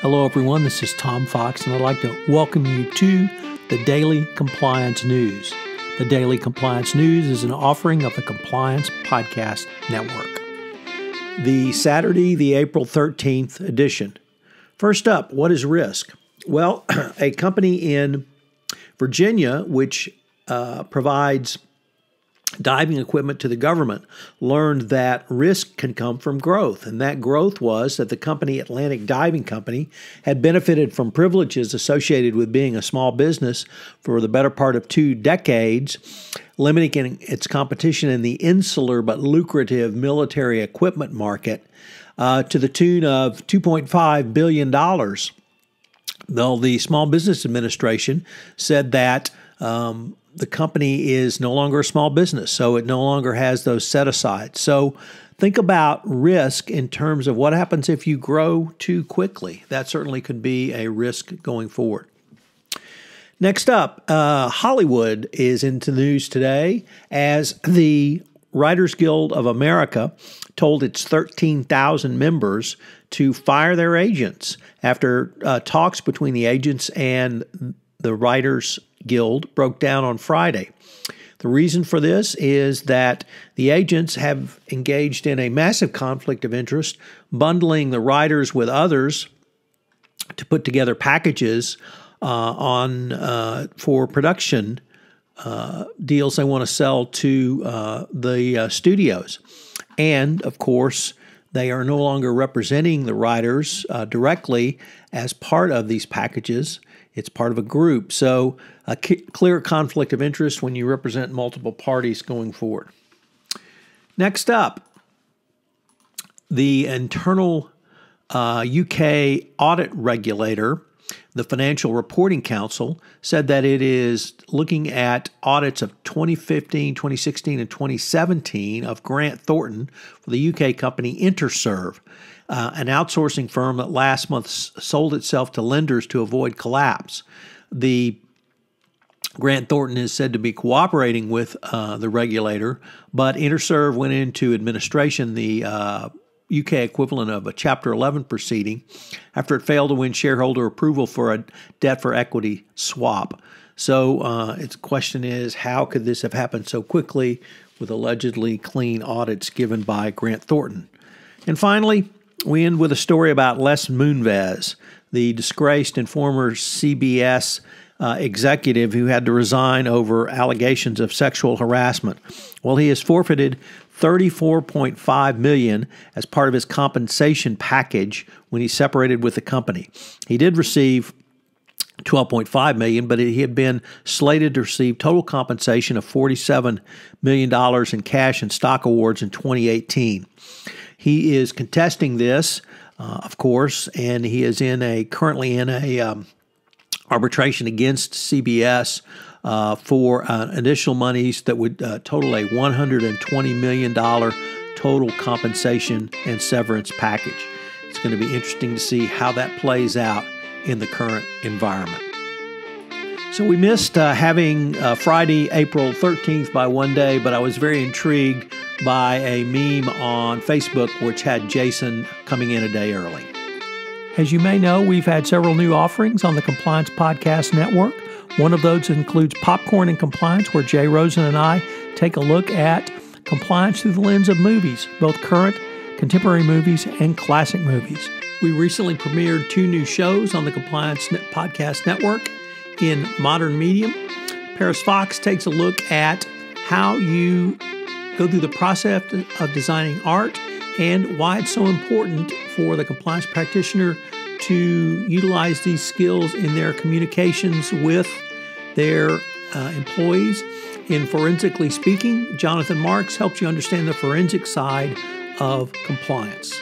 Hello, everyone. This is Tom Fox, and I'd like to welcome you to the Daily Compliance News. The Daily Compliance News is an offering of the Compliance Podcast Network. The Saturday, the April 13th edition. First up, what is risk? Well, a company in Virginia, which provides diving equipment to the government, learned that risk can come from growth. And that growth was that the company, Atlantic Diving Company, had benefited from privileges associated with being a small business for the better part of 2 decades, limiting its competition in the insular but lucrative military equipment market to the tune of $2.5 billion. Though the Small Business Administration said that the company is no longer a small business, so it no longer has those set-asides. So think about risk in terms of what happens if you grow too quickly. That certainly could be a risk going forward. Next up, Hollywood is into the news today as the Writers Guild of America told its 13,000 members to fire their agents after talks between the agents and the Writers Guild broke down on Friday. The reason for this is that the agents have engaged in a massive conflict of interest, bundling the writers with others to put together packages for production deals they want to sell to the studios. And, of course, they are no longer representing the writers directly as part of these packages. It's part of a group. So a clear conflict of interest when you represent multiple parties going forward. Next up, the internal UK audit regulator, the Financial Reporting Council, said that it is looking at audits of 2015, 2016, and 2017 of Grant Thornton for the UK company Interserve, an outsourcing firm that last month sold itself to lenders to avoid collapse. The Grant Thornton is said to be cooperating with the regulator, but Interserve went into administration, the UK equivalent of a Chapter 11 proceeding, after it failed to win shareholder approval for a debt for equity swap. So its question is, how could this have happened so quickly with allegedly clean audits given by Grant Thornton? And finally, we end with a story about Les Moonves, the disgraced and former CBS executive who had to resign over allegations of sexual harassment. Well, he has forfeited $34.5 million as part of his compensation package when he separated with the company. He did receive $12.5 million, but he had been slated to receive total compensation of $47 million in cash and stock awards in 2018. He is contesting this, of course, and he is currently in a arbitration against CBS for additional monies that would total a $120 million total compensation and severance package. It's going to be interesting to see how that plays out in the current environment. So we missed having Friday, April 13th by one day, but I was very intrigued by a meme on Facebook which had Jason coming in a day early. As you may know, we've had several new offerings on the Compliance Podcast Network. One of those includes Popcorn and Compliance, where Jay Rosen and I take a look at compliance through the lens of movies, both current, contemporary movies, and classic movies. We recently premiered 2 new shows on the Compliance Podcast Network in modern medium. Paris Fox takes a look at how you go through the process of designing art and why it's so important for the compliance practitioner to utilize these skills in their communications with their employees. In Forensically Speaking, Jonathan Marks helps you understand the forensic side of compliance.